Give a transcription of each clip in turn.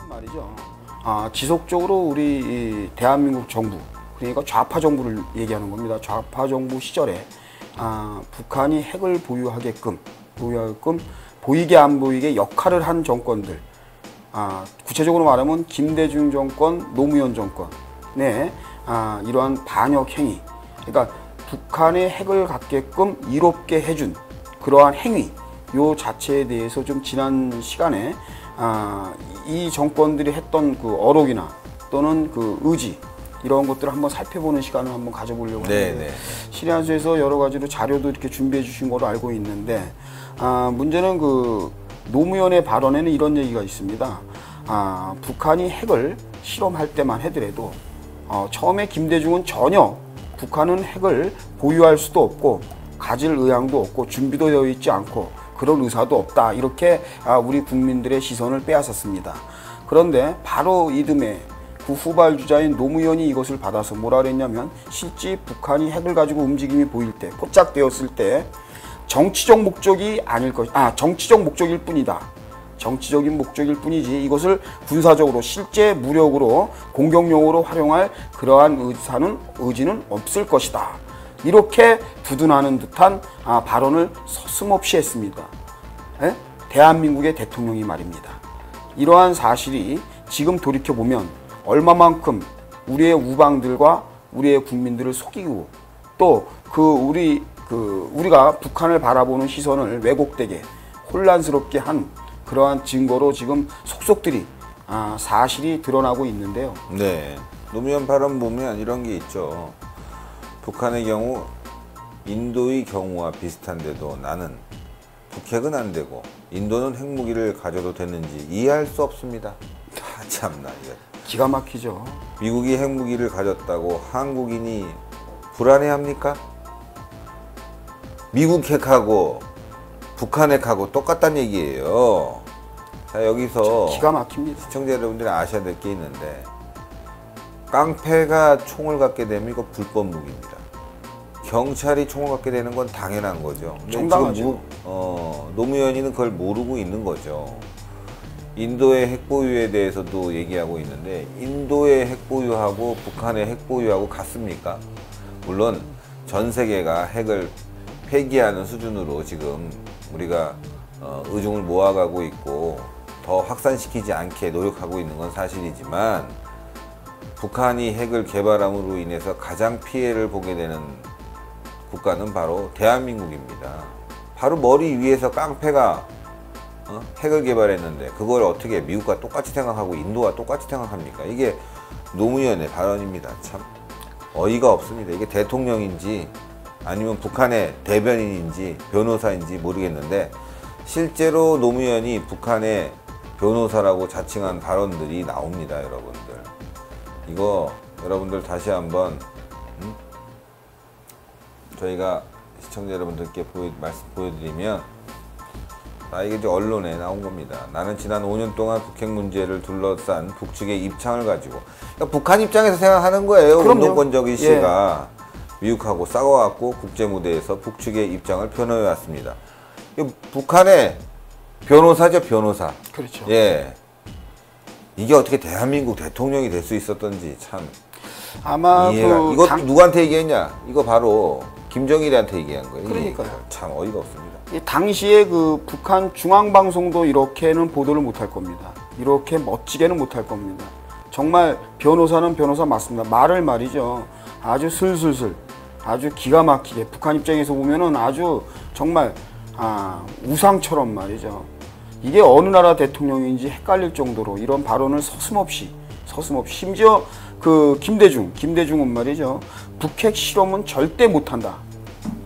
말이죠. 지속적으로 우리 이 대한민국 정부, 그러니까 좌파 정부를 얘기하는 겁니다. 좌파 정부 시절에 북한이 핵을 보유하게끔 보이게 안 보이게 역할을 한 정권들, 구체적으로 말하면 김대중 정권, 노무현 정권의 이러한 반역 행위, 그러니까 북한의 핵을 갖게끔 이롭게 해준 그러한 행위, 요 자체에 대해서 좀 지난 시간에 이 정권들이 했던 그 어록이나 또는 그 의지, 이런 것들을 한번 살펴보는 시간을 한번 가져보려고 하는데, 시리아스에서 여러 가지로 자료도 이렇게 준비해 주신 걸로 알고 있는데, 문제는 그 노무현의 발언에는 이런 얘기가 있습니다. 북한이 핵을 실험할 때만 하더라도 처음에 김대중은 전혀 북한은 핵을 보유할 수도 없고 가질 의향도 없고 준비도 되어 있지 않고 그런 의사도 없다, 이렇게 우리 국민들의 시선을 빼앗았습니다. 그런데 바로 이듬해 그 후발주자인 노무현이 이것을 받아서 뭐라 그랬냐면, 실제 북한이 핵을 가지고 움직임이 보일 때, 포착되었을 때 정치적 목적이 아닐 것, 정치적 목적일 뿐이다. 정치적인 목적일 뿐이지 이것을 군사적으로 실제 무력으로 공격용으로 활용할 그러한 의지는 없을 것이다. 이렇게 두둔하는 듯한 발언을 서슴없이 했습니다. 대한민국의 대통령이 말입니다. 이러한 사실이 지금 돌이켜보면 얼마만큼 우리의 우방들과 우리의 국민들을 속이고 또 우리가 북한을 바라보는 시선을 왜곡되게 혼란스럽게 한 그러한 증거로 지금 속속들이 사실이 드러나고 있는데요. 네, 노무현 발언 보면 이런 게 있죠. 북한의 경우 인도의 경우와 비슷한데도 나는 북핵은 안 되고 인도는 핵무기를 가져도 되는지 이해할 수 없습니다. 참나, 이거 기가 막히죠. 미국이 핵무기를 가졌다고 한국인이 불안해합니까? 미국 핵하고 북한 핵하고 똑같다는 얘기예요. 자, 여기서 기가 막힙니다. 시청자 여러분들이 아셔야 될 게 있는데, 깡패가 총을 갖게 되면 이거 불법 무기입니다. 경찰이 총을 갖게 되는 건 당연한 거죠. 정당하죠. 노무현이는 그걸 모르고 있는 거죠. 인도의 핵보유에 대해서도 얘기하고 있는데, 인도의 핵보유하고 북한의 핵보유하고 같습니까? 물론 전 세계가 핵을 폐기하는 수준으로 지금 우리가 의중을 모아가고 있고 더 확산시키지 않게 노력하고 있는 건 사실이지만, 북한이 핵을 개발함으로 인해서 가장 피해를 보게 되는 국가는 바로 대한민국입니다. 바로 머리 위에서 깡패가 핵을 개발했는데 그걸 어떻게 미국과 똑같이 생각하고 인도와 똑같이 생각합니까? 이게 노무현의 발언입니다. 참 어이가 없습니다. 이게 대통령인지 아니면 북한의 대변인인지 변호사인지 모르겠는데, 실제로 노무현이 북한의 변호사라고 자칭한 발언들이 나옵니다. 여러분들, 이거 여러분들 다시 한번 저희가 시청자 여러분들께 보여드리면, 이게 이제 언론에 나온 겁니다. 나는 지난 5년 동안 북핵 문제를 둘러싼 북측의 입장을 가지고, 그러니까 북한 입장에서 생각하는 거예요. 운동권적인 씨가 미국하고 싸워왔고 국제 무대에서 북측의 입장을 표현해 왔습니다. 북한의 변호사죠, 변호사. 그렇죠. 예, 이게 어떻게 대한민국 대통령이 될 수 있었던지 참 아마 이거 누구한테 얘기했냐? 이거 바로 김정일한테 얘기한 거예요. 그러니까요. 참 어이가 없습니다. 당시에 그 북한 중앙방송도 이렇게는 보도를 못할 겁니다. 이렇게 멋지게는 못할 겁니다. 정말 변호사는 변호사 맞습니다. 말을 말이죠, 아주 슬슬슬, 아주 기가 막히게, 북한 입장에서 보면은 아주 정말 우상처럼 말이죠. 이게 어느 나라 대통령인지 헷갈릴 정도로 이런 발언을 서슴없이 심지어 그 김대중은 말이죠, 북핵 실험은 절대 못한다,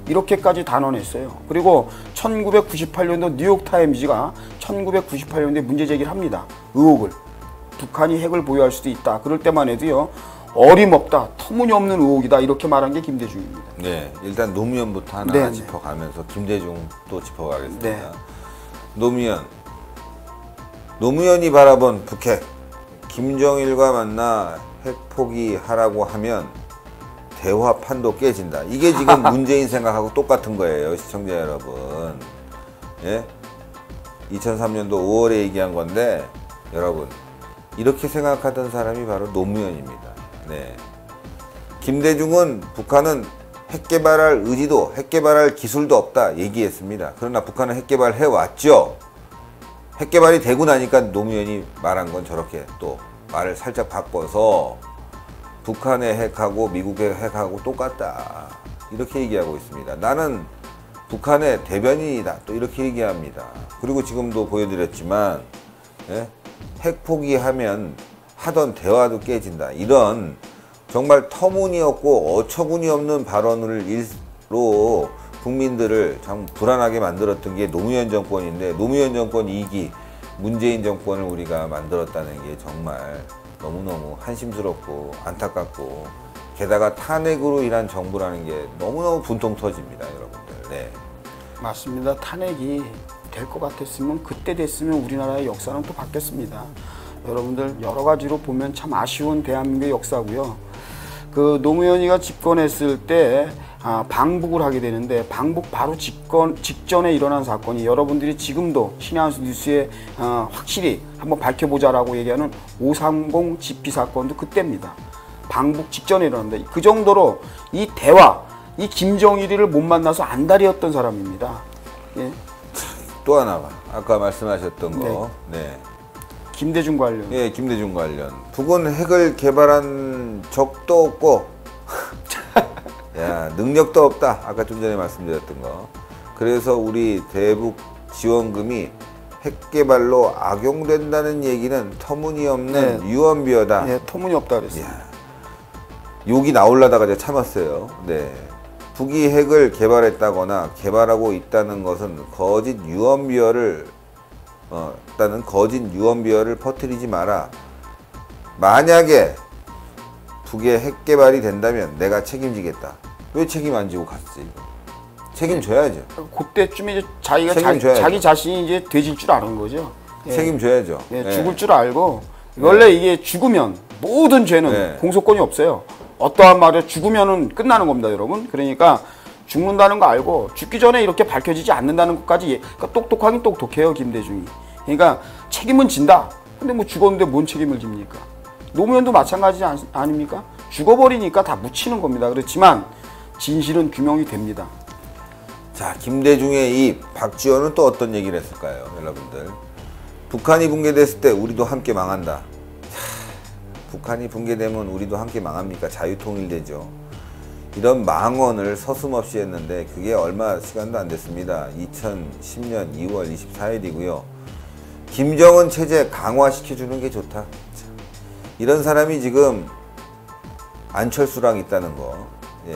이렇게까지 단언했어요. 그리고 1998년도 뉴욕타임즈가 1998년도에 문제 제기를 합니다. 의혹을. 북한이 핵을 보유할 수도 있다. 그럴 때만 해도요, 어림없다, 터무니없는 의혹이다, 이렇게 말한 게 김대중입니다. 네, 일단 노무현부터 하나 짚어가면서 김대중도 짚어가겠습니다. 네. 노무현이 바라본 북핵, 김정일과 만나 핵 포기하라고 하면 대화판도 깨진다. 이게 지금 문재인 생각하고 똑같은 거예요, 시청자 여러분. 예? 2003년도 5월에 얘기한 건데 여러분 이렇게 생각하던 사람이 바로 노무현입니다. 네. 김대중은 북한은 핵 개발할 의지도 핵 개발할 기술도 없다 얘기했습니다. 그러나 북한은 핵 개발해 왔죠. 핵 개발이 되고 나니까 노무현이 말한 건 저렇게 또 말을 살짝 바꿔서 북한의 핵하고 미국의 핵하고 똑같다 이렇게 얘기하고 있습니다. 나는 북한의 대변인이다 또 이렇게 얘기합니다. 그리고 지금도 보여드렸지만 예? 핵 포기하면 하던 대화도 깨진다. 이런 정말 터무니없고 어처구니 없는 발언으로 국민들을 참 불안하게 만들었던 게 노무현 정권인데 노무현 정권 2기 문재인 정권을 우리가 만들었다는 게 정말 너무너무 한심스럽고 안타깝고 게다가 탄핵으로 인한 정부라는 게 너무너무 분통 터집니다, 여러분들. 네. 맞습니다. 탄핵이 될 것 같았으면 그때 됐으면 우리나라의 역사는 또 바뀌었습니다. 여러분들 여러 가지로 보면 참 아쉬운 대한민국의 역사고요. 그 노무현이가 집권했을 때 방북을 하게 되는데 방북 바로 직전에 일어난 사건이 여러분들이 지금도 신의 뉴스에 확실히 한번 밝혀보자라고 얘기하는 530 집피 사건도 그때입니다. 방북 직전에 일어났는데 그 정도로 이 대화, 이 김정일이를 못 만나서 안달이었던 사람입니다. 예. 또 하나가 아까 말씀하셨던 거. 네. 김대중 관련. 예, 김대중 관련. 북은 핵을 개발한 적도 없고 야, 능력도 없다. 아까 좀 전에 말씀드렸던 거. 그래서 우리 대북 지원금이 핵 개발로 악용된다는 얘기는 터무니없는 네. 유언비어다. 네, 터무니없다 그랬어요. 야, 욕이 나오려다가 제가 참았어요. 네. 북이 핵을 개발했다거나 개발하고 있다는 것은 거짓 유언비어를 퍼뜨리지 마라. 만약에 북의 핵 개발이 된다면 내가 책임지겠다. 왜 책임 안 지고 갔지? 책임져야죠. 그때쯤에 이제 자기가 책임져야죠. 자기 자신이 이제 돼질 줄 아는 거죠. 예. 책임져야죠. 예, 네. 죽을 줄 알고 원래 이게 죽으면 모든 죄는 네. 공소권이 없어요. 어떠한 말에 죽으면은 끝나는 겁니다, 여러분. 그러니까 죽는다는 거 알고 죽기 전에 이렇게 밝혀지지 않는다는 것까지 그러니까 똑똑하긴 똑똑해요, 김대중이. 그러니까 책임은 진다. 근데 뭐 죽었는데 뭔 책임을 집니까? 노무현도 마찬가지 아닙니까? 죽어버리니까 다 묻히는 겁니다. 그렇지만 진실은 규명이 됩니다. 자, 김대중의 이 박지원은 또 어떤 얘기를 했을까요, 여러분들? 북한이 붕괴됐을 때 우리도 함께 망한다. 북한이 붕괴되면 우리도 함께 망합니까? 자유통일되죠. 이런 망언을 서슴없이 했는데 그게 얼마 시간도 안 됐습니다. 2010년 2월 24일이고요. 김정은 체제 강화시켜주는 게 좋다. 이런 사람이 지금 안철수랑 있다는 거. 예.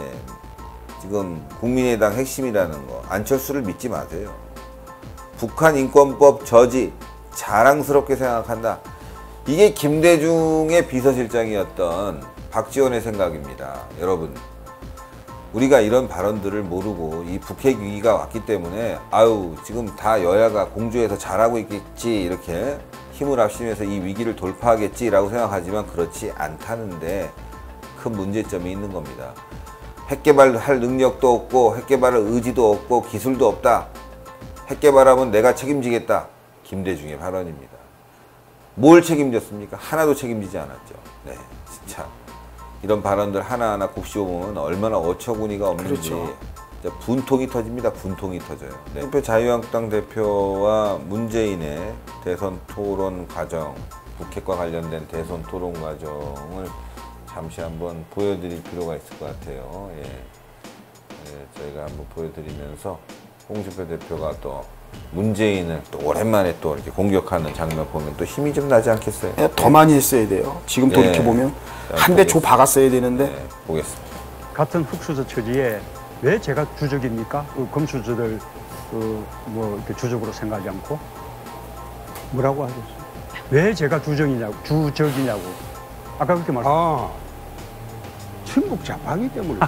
지금 국민의당 핵심이라는 거. 안철수를 믿지 마세요. 북한 인권법 저지 자랑스럽게 생각한다. 이게 김대중의 비서실장이었던 박지원의 생각입니다. 여러분, 우리가 이런 발언들을 모르고 이 북핵 위기가 왔기 때문에 아유 지금 다 여야가 공조해서 잘하고 있겠지 이렇게 힘을 합심해서 이 위기를 돌파하겠지라고 생각하지만 그렇지 않다는데 큰 문제점이 있는 겁니다. 핵 개발할 능력도 없고 핵 개발할 의지도 없고 기술도 없다. 핵 개발하면 내가 책임지겠다. 김대중의 발언입니다. 뭘 책임졌습니까? 하나도 책임지지 않았죠. 네, 진짜 이런 발언들 하나하나 곱씹어보면 얼마나 어처구니가 없는지 그렇죠. 진짜 분통이 터집니다. 분통이 터져요. 네. 자유한국당 대표와 문재인의 대선 토론 과정, 북핵과 관련된 대선 토론 과정을 잠시 한번 보여드릴 필요가 있을 것 같아요. 예. 저희가 한번 보여드리면서 홍준표 대표가 또 문재인을 또 오랜만에 또 이렇게 공격하는 장면 보면 또 힘이 좀 나지 않겠어요? 더 많이 했어야 돼요. 지금 돌이켜보면 한 대 줘 박았어야 되는데. 네, 보겠습니다. 같은 흑수저 처지에 왜 제가 주적입니까? 금수저들 뭐 이렇게 주적으로 생각하지 않고 뭐라고 하셨어요? 왜 제가 주적이냐고. 아까 그렇게 말씀하셨어요. 친북 좌파이기 때문에.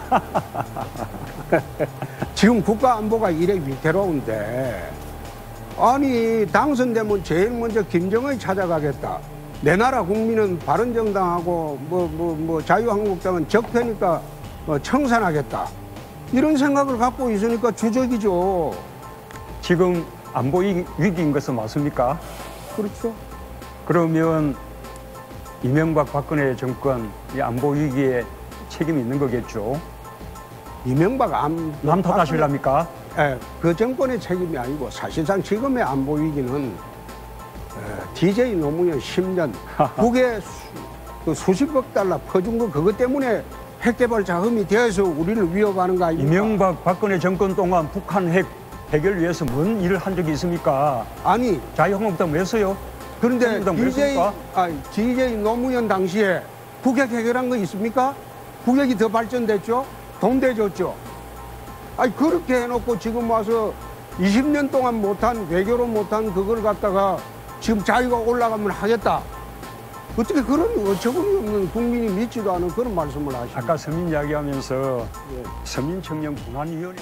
지금 국가 안보가 이래 위태로운데 아니 당선되면 제일 먼저 김정은이 찾아가겠다. 내 나라 국민은 바른정당하고 자유한국당은 적폐니까 청산하겠다. 이런 생각을 갖고 있으니까 주적이죠. 지금 안보 위기인 것은 맞습니까? 그렇죠. 그러면 이명박 박근혜 정권 이 안보 위기에 책임이 있는 거겠죠. 이명박 남 탓하실랍니까? 예, 그 정권의 책임이 아니고 사실상 지금의 안보 위기는 DJ 노무현 10년 국에 수십억 달러 퍼준 거 그것 때문에 핵개발 자금이 되어서 우리를 위협하는 거 아닙니까? 이명박 박근혜 정권 동안 북한 핵 해결 위해서 뭔 일을 한 적이 있습니까? 아니 자유한국당 왜 써요? 그런데 한국당 왜 씁니까? DJ 노무현 당시에 북핵 해결한 거 있습니까? 북핵이 더 발전됐죠? 돈 대줬죠? 아니 그렇게 해놓고 지금 와서 20년 동안 못한 외교로 못한 그걸 갖다가 지금 자유가 올라가면 하겠다. 어떻게 그런 어처구니 없는 국민이 믿지도 않은 그런 말씀을 하십니까? 아까 서민 이야기하면서 서민청년 분환위원회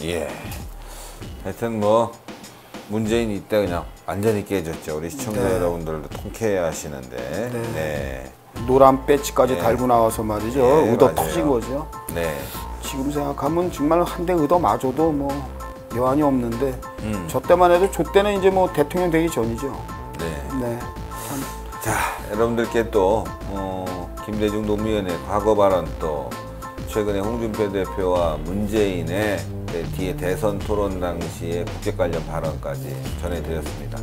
예. 하여튼 뭐 문재인이 이때 그냥 완전히 깨졌죠. 우리 시청자 네. 여러분들도 통쾌해하시는데. 네. 노란 배지까지 네. 달고 나와서 말이죠. 네, 의도 맞아요. 터진 거죠. 네. 지금 생각하면 정말 한 대 의도마저도 뭐 여한이 없는데 음. 저 때만 해도 저 때는 이제 뭐 대통령 되기 전이죠. 네. 네. 참. 자, 여러분들께 또 김대중 노무현의 과거 발언 또 최근에 홍준표 대표와 문재인의 뒤에 대선 토론 당시의 국회 관련 발언까지 전해드렸습니다.